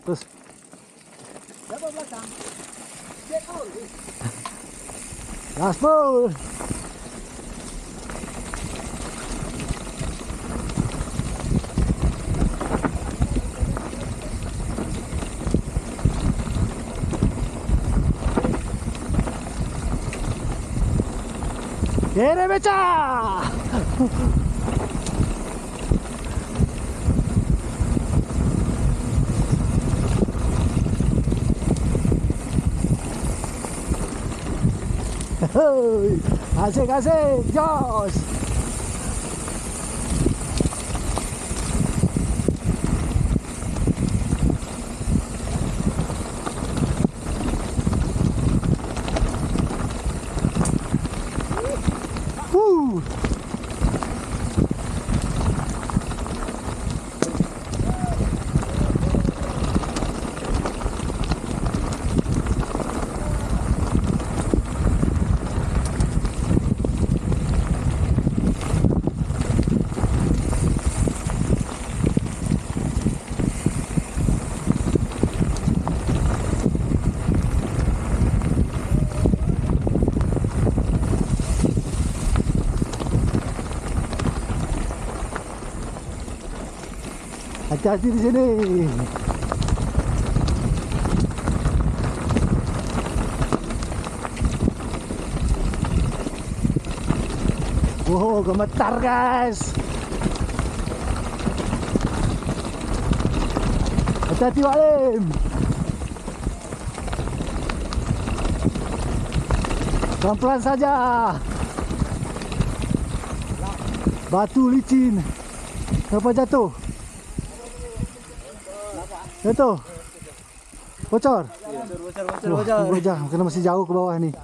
Terus. Siapa belakang? Get out. Gaspol. Kere beca. Asik asik, jos. Hati-hati di sini. Wow, gemetar guys. Hati-hati Pak Lim. Pelan-pelan saja. Batu licin. Kenapa jatuh? Jatuh. Bocor. Bocor. Karena masih jauh ke bawah nih.